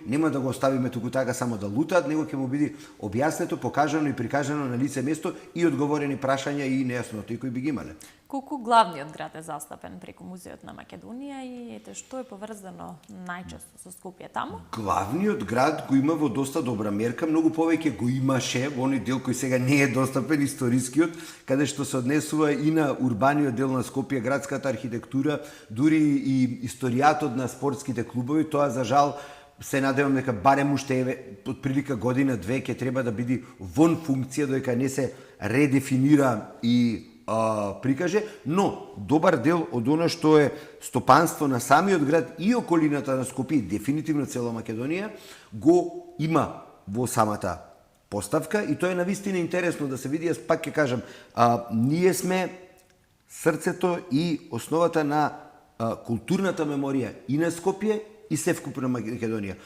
нема да го оставиме туку така само да лутаат, него ќе му биде објаснето, покажано и прикажано на лице место и одговорени прашања и нејасноти кои би ги имале. Колку главниот град е застапен преку Музеот на Македонија и ете што е поврзано најчесто со Скопје таму? Главниот град го има во доста добра мерка, многу повеќе го имаше во оној дел кој сега не е достапен, историскиот, каде што се однесува и на урбаниот дел на Скопје, градската архитектура, дури и историјатот на спортските клубови. Тоа за жал се надевам дека барем уште од прилика година-две ќе треба да биде вон функција додека не се редефинира и прикаже, но добар дел од она што е стопанство на самиот град и околината на Скопје, дефинитивно цела Македонија, го има во самата поставка и тоа е навистина интересно да се види. Јас пак ќе кажам, ние сме срцето и основата на културната меморија и на Скопје и севкупна Македонија.